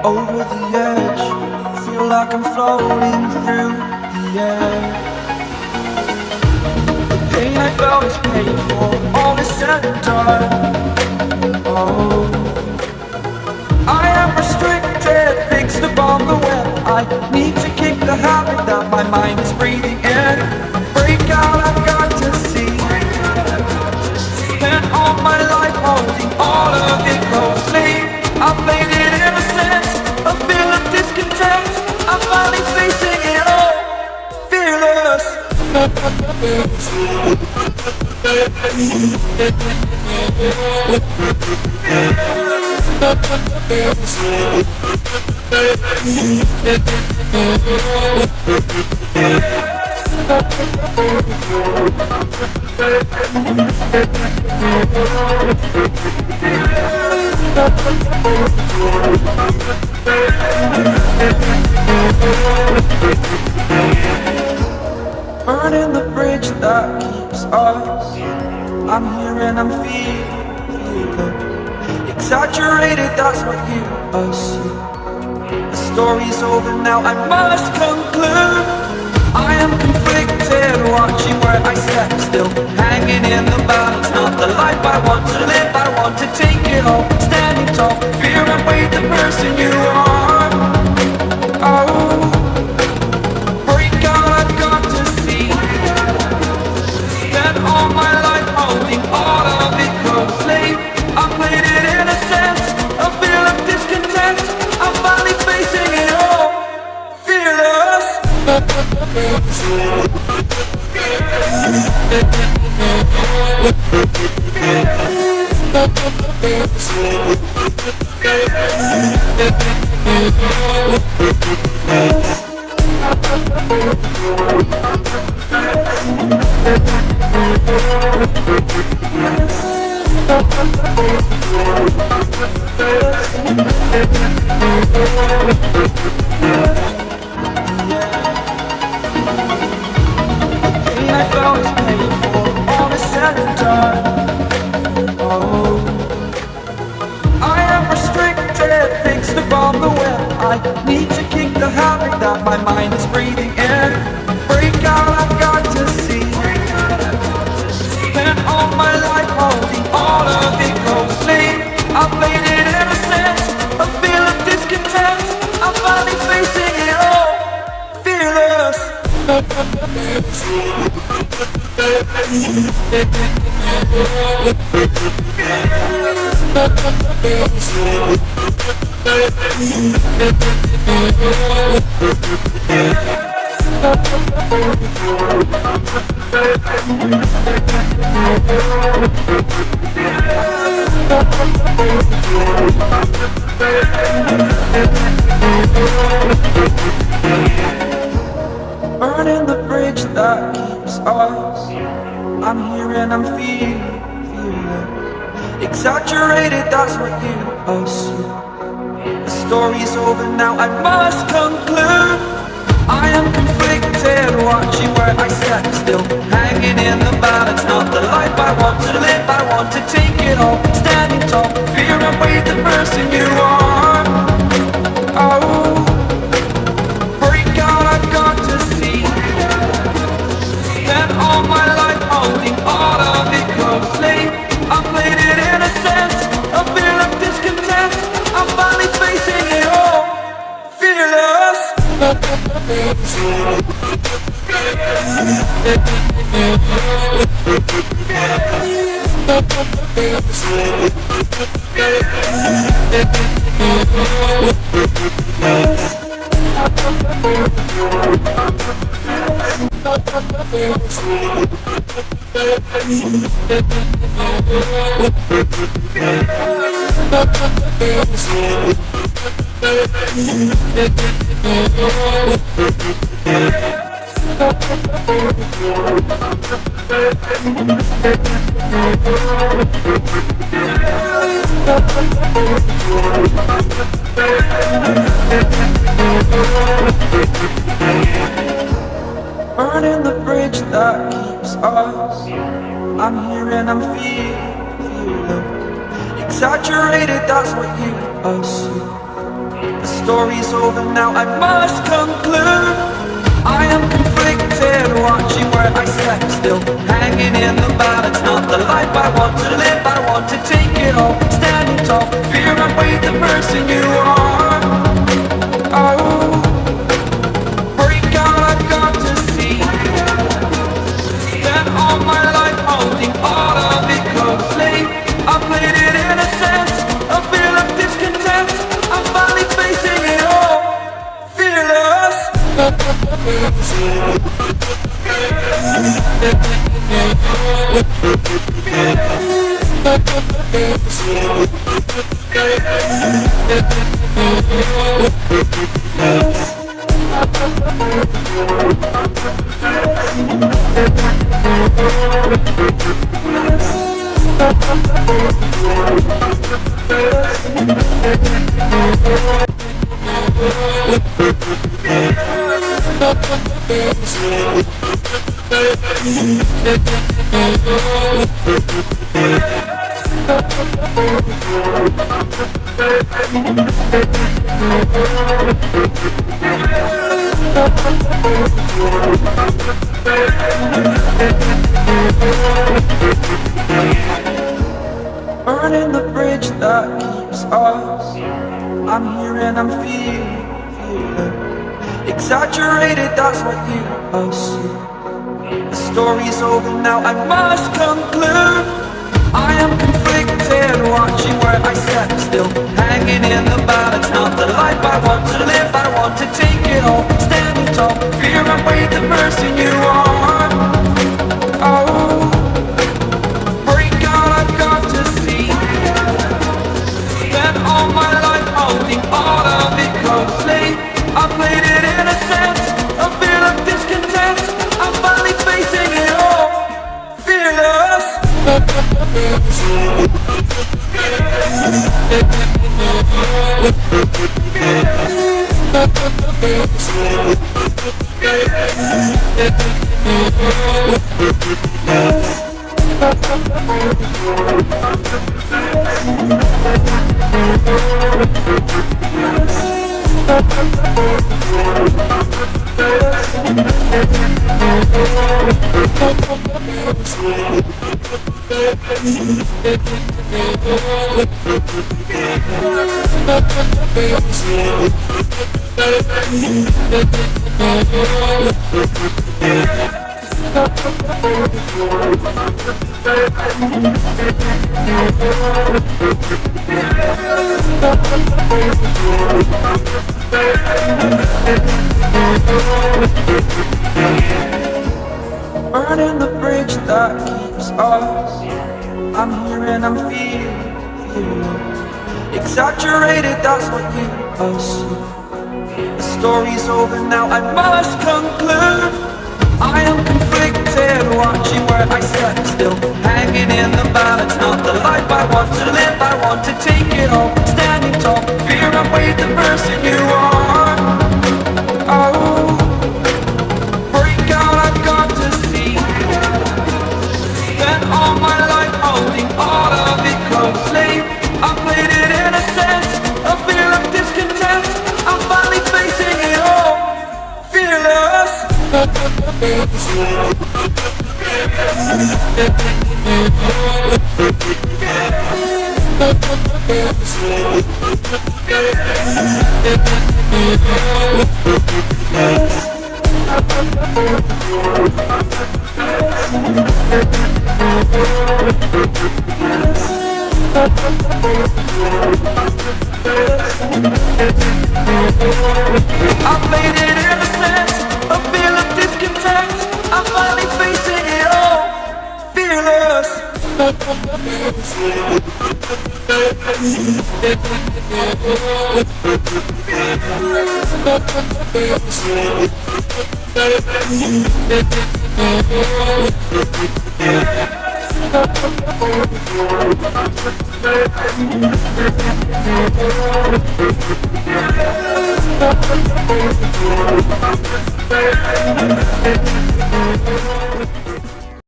Over the edge, feel like I'm floating through the air. The pain I felt is paid for, all is said and done. Oh, I am restricted, fixed upon the web. I need to kick the habit that my mind is breathing in. Break out, I've got to see. Spent all my life holding all of it closely. I played it innocent, a feel of discontent. I'm finally facing it all, fearless. Burning the bridge that keeps us. I'm here and I'm feeling exaggerated, that's what you assume. The story's over now, I must conclude. I am conflicted, watching where I step, still hanging in the balance. Not the life I want to live, I want to take it all. Standing tall, fear and weight the person you are. Oh, break out, I've got to see. Spent all my life holding all of it closely. I played it innocent, a feel of discontent. I'm finally facing it all, fearless. I felt is paid for, all is said and done. Oh, I am restricted, fixed upon the web. I need to kick the habit that my mind is breathing in. Break out, I've got to see. Spent all my life holding all of it closely. I played it innocent, a feel of discontent. I'm finally facing it all, fearless. Burning the bridge that keeps us. I'm here and I'm feeling exaggerated, that's what you assume. The story's over now, I must conclude. I am conflicted, watching where I step, still hanging in the balance. Not the life I want to live, I want to take it all. Standing tall, fear and weight the person you are. Oh, break out, I've got to see. Spent all my life holding all of it closely. I played it innocent, a feel of discontent. I'm finally facing it all, fearless. Burning the bridge that keeps us. us. I'm here and I'm feeling exaggerated, that's what you assume. The story's over now, I must conclude. I am conflicted, watching where I step still, hanging in the balance, not the life I want to live. I want to take it all, standing tall, fear I weigh the person you are. Oh, break out, I've got to see. Spent all my life holding all of it closely. I played it in a sense, a feel of discontent. I'm finally facing it all, fearless. Burning the bridge that keeps us. I'm here and I'm feeling exaggerated, that's what you assume. The story's over now, I must conclude. I am conflicted, watching where I step still, hanging in the balance, not the life I want to live. I want to take it all, standing tall, fear I weigh the person you are. Oh, break out, I've got to see. Spent all my life holding all of it closely. I played it in a sense, a feel of discontent. I'm finally facing it all, fearless. Burning the bridge that keeps us. I'm here and I'm feeling exaggerated, that's what you assume. The story's over now, I must conclude. I am conflicted, watching where I step still, hanging in the balance, not the life I want to live. I want to take it all, standing tall, fear I weigh the person you are. Oh, break out, I've got to see. Spent all my life holding all of it closely. I played it in a sense, a feel of discontent. I'm finally facing it all, fearless. I made it innocent, a feel of discontent. I'm finally facing it all, fearless.